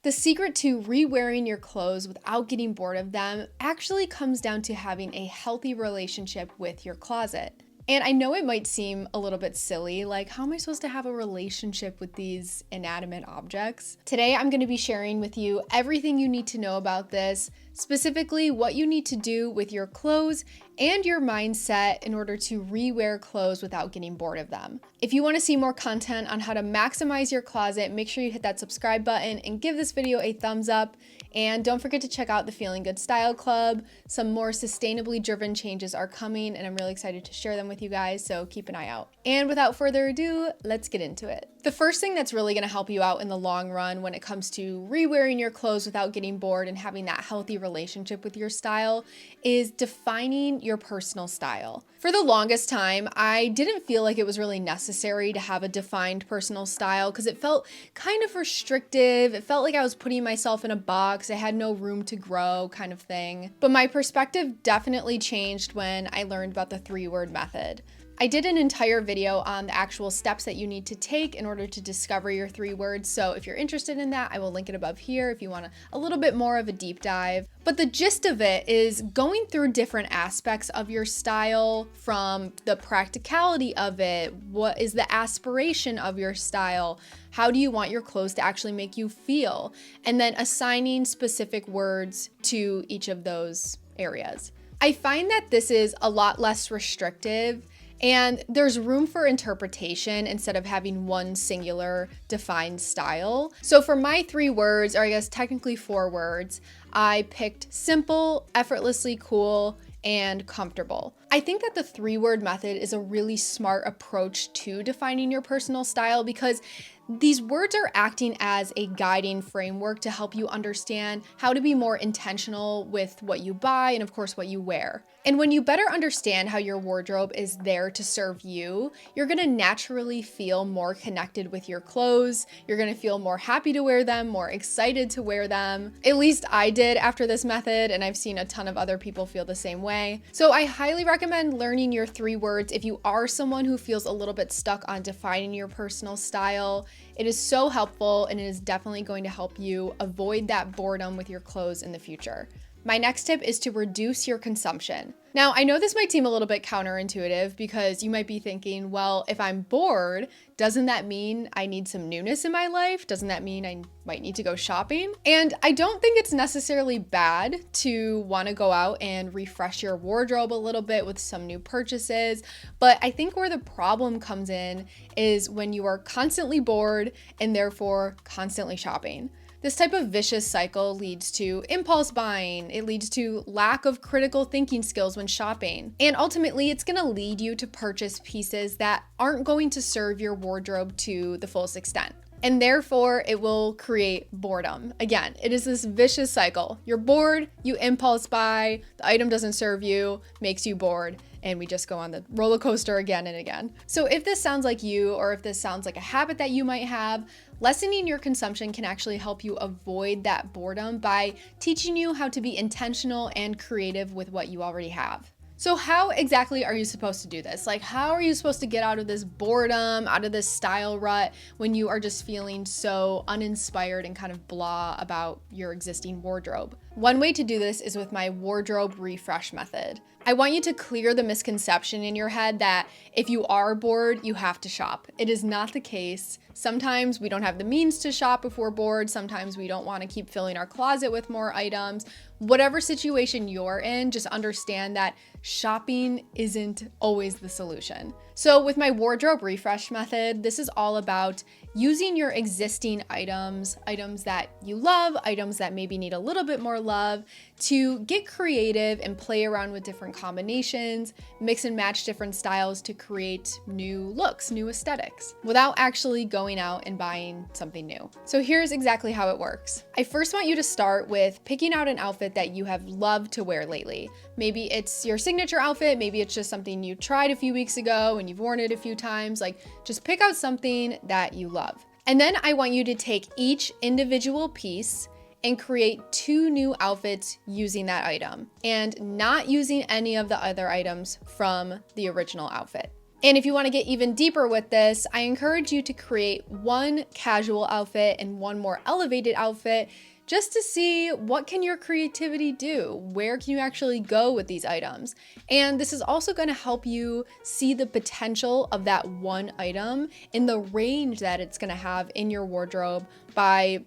The secret to re-wearing your clothes without getting bored of them actually comes down to having a healthy relationship with your closet. And I know it might seem a little bit silly, like how am I supposed to have a relationship with these inanimate objects? Today, I'm going to be sharing with you everything you need to know about this, specifically what you need to do with your clothes and your mindset in order to re-wear clothes without getting bored of them. If you want to see more content on how to maximize your closet, make sure you hit that subscribe button and give this video a thumbs up. And don't forget to check out the Feeling Good Style Club. Some more sustainably driven changes are coming, and I'm really excited to share them with you guys, so keep an eye out. And without further ado, let's get into it. The first thing that's really going to help you out in the long run when it comes to re-wearing your clothes without getting bored and having that healthy relationship with your style is defining your personal style. For the longest time, I didn't feel like it was really necessary to have a defined personal style because it felt kind of restrictive. It felt like I was putting myself in a box. I had no room to grow, kind of thing. But my perspective definitely changed when I learned about the 3-word method. I did an entire video on the actual steps that you need to take in order to discover your 3 words. So if you're interested in that, I will link it above here if you want a little bit more of a deep dive. But the gist of it is going through different aspects of your style, from the practicality of it, what is the aspiration of your style, how do you want your clothes to actually make you feel, and then assigning specific words to each of those areas. I find that this is a lot less restrictive and there's room for interpretation instead of having one singular defined style. So for my 3 words, or I guess technically 4 words, I picked simple, effortlessly cool, and comfortable. I think that the 3-word method is a really smart approach to defining your personal style because these words are acting as a guiding framework to help you understand how to be more intentional with what you buy and, of course, what you wear. And when you better understand how your wardrobe is there to serve you, you're going to naturally feel more connected with your clothes. You're going to feel more happy to wear them, more excited to wear them. At least I did after this method, and I've seen a ton of other people feel the same way. So I highly recommend learning your 3 words if you are someone who feels a little bit stuck on defining your personal style. It is so helpful, and it is definitely going to help you avoid that boredom with your clothes in the future. My next tip is to reduce your consumption. Now, I know this might seem a little bit counterintuitive because you might be thinking, well, if I'm bored, doesn't that mean I need some newness in my life? Doesn't that mean I might need to go shopping? And I don't think it's necessarily bad to want to go out and refresh your wardrobe a little bit with some new purchases. But I think where the problem comes in is when you are constantly bored and therefore constantly shopping. This type of vicious cycle leads to impulse buying. It leads to lack of critical thinking skills when shopping. And ultimately, it's going to lead you to purchase pieces that aren't going to serve your wardrobe to the fullest extent. And therefore, it will create boredom. Again, it is this vicious cycle. You're bored, you impulse buy, the item doesn't serve you, makes you bored, and we just go on the roller coaster again and again. So if this sounds like you, or if this sounds like a habit that you might have, lessening your consumption can actually help you avoid that boredom by teaching you how to be intentional and creative with what you already have. So how exactly are you supposed to do this? Like, how are you supposed to get out of this boredom, out of this style rut when you are just feeling so uninspired and kind of blah about your existing wardrobe? One way to do this is with my wardrobe refresh method. I want you to clear the misconception in your head that if you are bored, you have to shop. It is not the case. Sometimes we don't have the means to shop if we're bored. Sometimes we don't want to keep filling our closet with more items. Whatever situation you're in, just understand that shopping isn't always the solution. So with my wardrobe refresh method, this is all about using your existing items that you love, items that maybe need a little bit more love, to get creative and play around with different combinations, mix and match different styles to create new looks, new aesthetics, without actually going out and buying something new. So here's exactly how it works. I first want you to start with picking out an outfit that you have loved to wear lately. Maybe it's your signature outfit, maybe it's just something you tried a few weeks ago and you've worn it a few times. Like, just pick out something that you love. And then I want you to take each individual piece and create 2 new outfits using that item and not using any of the other items from the original outfit. And if you want to get even deeper with this, I encourage you to create one casual outfit and one more elevated outfit just to see what can your creativity do? Where can you actually go with these items? And this is also going to help you see the potential of that one item in the range that it's going to have in your wardrobe by,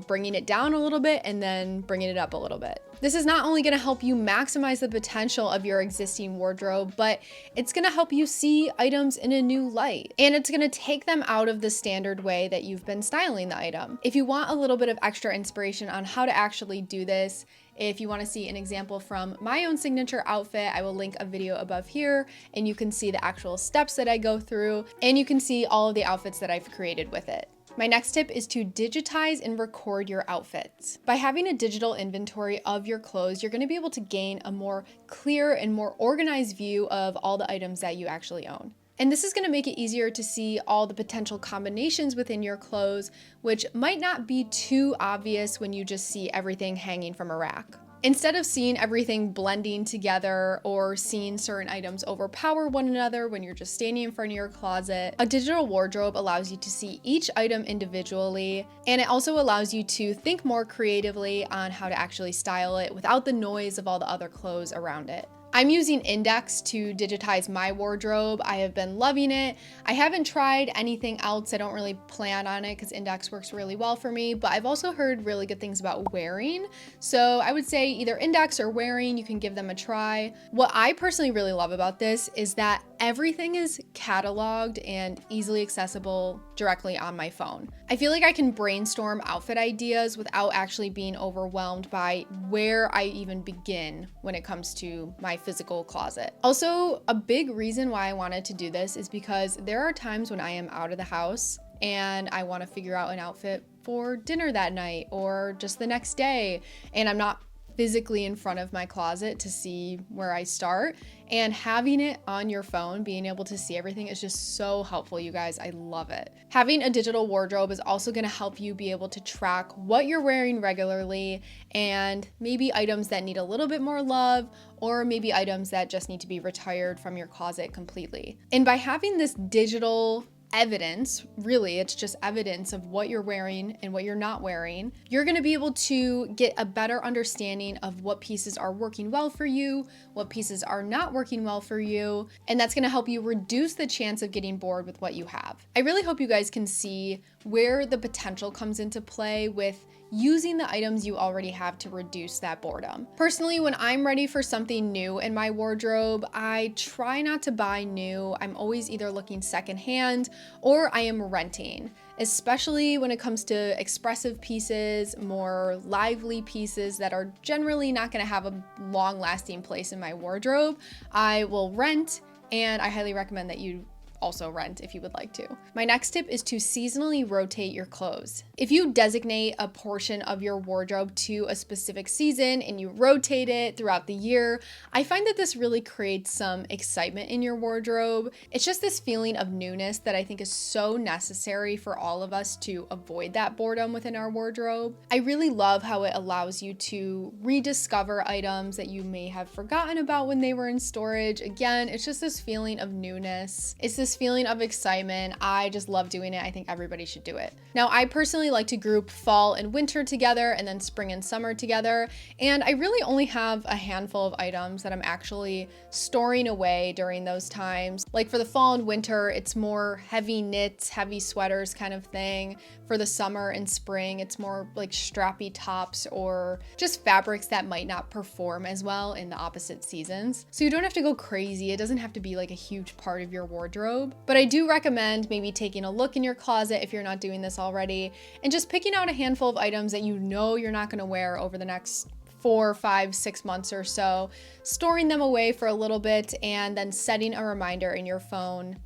bringing it down a little bit and then bringing it up a little bit. This is not only going to help you maximize the potential of your existing wardrobe, but it's going to help you see items in a new light. And it's going to take them out of the standard way that you've been styling the item. If you want a little bit of extra inspiration on how to actually do this, if you want to see an example from my own signature outfit, I will link a video above here and you can see the actual steps that I go through and you can see all of the outfits that I've created with it. My next tip is to digitize and record your outfits. By having a digital inventory of your clothes, you're going to be able to gain a more clear and more organized view of all the items that you actually own. And this is going to make it easier to see all the potential combinations within your clothes, which might not be too obvious when you just see everything hanging from a rack. Instead of seeing everything blending together or seeing certain items overpower one another when you're just standing in front of your closet, a digital wardrobe allows you to see each item individually, and it also allows you to think more creatively on how to actually style it without the noise of all the other clothes around it. I'm using Index to digitize my wardrobe. I have been loving it. I haven't tried anything else. I don't really plan on it because Index works really well for me, but I've also heard really good things about Rewearing. So I would say either Index or Rewearing, you can give them a try. What I personally really love about this is that everything is cataloged and easily accessible directly on my phone. I feel like I can brainstorm outfit ideas without actually being overwhelmed by where I even begin when it comes to my physical closet. Also, a big reason why I wanted to do this is because there are times when I am out of the house and I want to figure out an outfit for dinner that night or just the next day, and I'm not physically in front of my closet to see where I start. And having it on your phone, being able to see everything is just so helpful, you guys. I love it. Having a digital wardrobe is also going to help you be able to track what you're wearing regularly and maybe items that need a little bit more love or maybe items that just need to be retired from your closet completely. And by having this digital evidence, really, it's just evidence of what you're wearing and what you're not wearing, you're going to be able to get a better understanding of what pieces are working well for you, what pieces are not working well for you, and that's going to help you reduce the chance of getting bored with what you have. I really hope you guys can see where the potential comes into play with using the items you already have to reduce that boredom. Personally, when I'm ready for something new in my wardrobe, I try not to buy new. I'm always either looking secondhand or I am renting, especially when it comes to expressive pieces, more lively pieces that are generally not going to have a long-lasting place in my wardrobe. I will rent, and I highly recommend that you also rent if you would like to. My next tip is to seasonally rotate your clothes. If you designate a portion of your wardrobe to a specific season and you rotate it throughout the year, I find that this really creates some excitement in your wardrobe. It's just this feeling of newness that I think is so necessary for all of us to avoid that boredom within our wardrobe. I really love how it allows you to rediscover items that you may have forgotten about when they were in storage. Again, it's just this feeling of newness. It's this feeling of excitement. I just love doing it. I think everybody should do it. Now, I personally like to group fall and winter together and then spring and summer together. And I really only have a handful of items that I'm actually storing away during those times. Like for the fall and winter, it's more heavy knits, heavy sweaters kind of thing. For the summer and spring, it's more like strappy tops or just fabrics that might not perform as well in the opposite seasons. So you don't have to go crazy. It doesn't have to be like a huge part of your wardrobe. But I do recommend maybe taking a look in your closet if you're not doing this already and just picking out a handful of items that you know you're not going to wear over the next 4, 5, 6 months or so, storing them away for a little bit and then setting a reminder in your phone,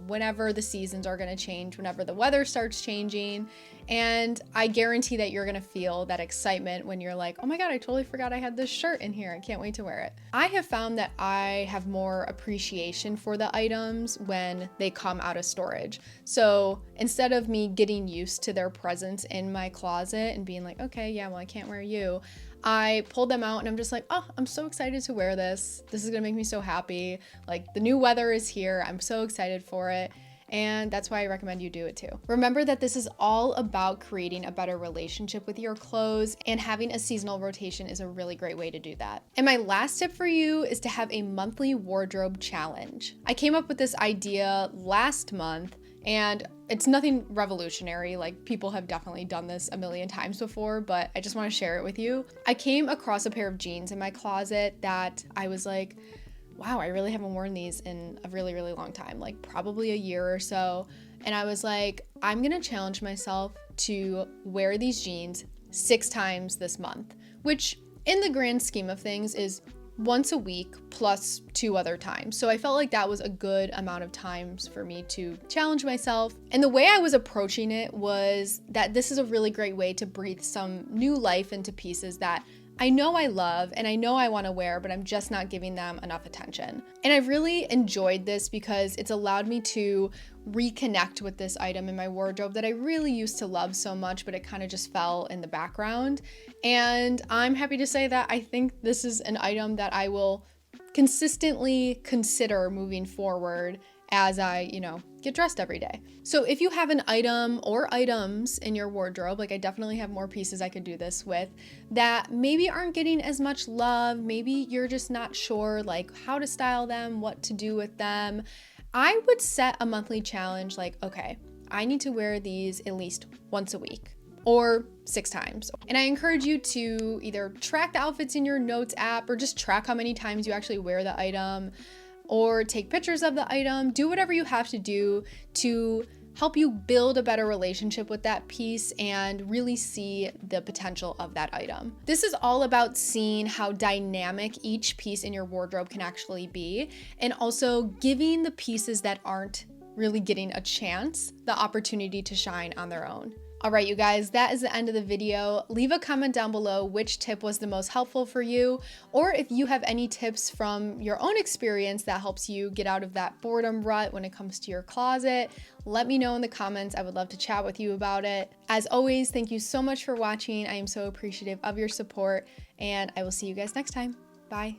whenever the seasons are going to change, whenever the weather starts changing. And I guarantee that you're going to feel that excitement when you're like, oh my God, I totally forgot I had this shirt in here. I can't wait to wear it. I have found that I have more appreciation for the items when they come out of storage. So instead of me getting used to their presence in my closet and being like, okay, yeah, well, I can't wear you, I pulled them out and I'm just like, oh, I'm so excited to wear this. This is gonna make me so happy. Like, the new weather is here. I'm so excited for it. And that's why I recommend you do it too. Remember that this is all about creating a better relationship with your clothes, and having a seasonal rotation is a really great way to do that. And my last tip for you is to have a monthly wardrobe challenge. I came up with this idea last month, and it's nothing revolutionary. Like, people have definitely done this a million times before, but I just want to share it with you. I came across a pair of jeans in my closet that I was like, wow, I really haven't worn these in a really, really long time, like probably a year or so. And I was like, I'm gonna challenge myself to wear these jeans 6 times this month, which in the grand scheme of things is once a week plus 2 other times. So I felt like that was a good amount of times for me to challenge myself. And the way I was approaching it was that this is a really great way to breathe some new life into pieces that I know I love and I know I want to wear, but I'm just not giving them enough attention. And I've really enjoyed this because it's allowed me to reconnect with this item in my wardrobe that I really used to love so much, but it kind of just fell in the background. And I'm happy to say that I think this is an item that I will consistently consider moving forward as I, get dressed every day. So if you have an item or items in your wardrobe, like I definitely have more pieces I could do this with, that maybe aren't getting as much love, maybe you're just not sure like how to style them, what to do with them, I would set a monthly challenge like, okay, I need to wear these at least once a week or 6 times. And I encourage you to either track the outfits in your notes app or just track how many times you actually wear the item, or take pictures of the item. Do whatever you have to do to help you build a better relationship with that piece and really see the potential of that item. This is all about seeing how dynamic each piece in your wardrobe can actually be, and also giving the pieces that aren't really getting a chance the opportunity to shine on their own. All right, you guys, that is the end of the video. Leave a comment down below which tip was the most helpful for you, or if you have any tips from your own experience that helps you get out of that boredom rut when it comes to your closet. Let me know in the comments. I would love to chat with you about it. As always, thank you so much for watching. I am so appreciative of your support, and I will see you guys next time. Bye.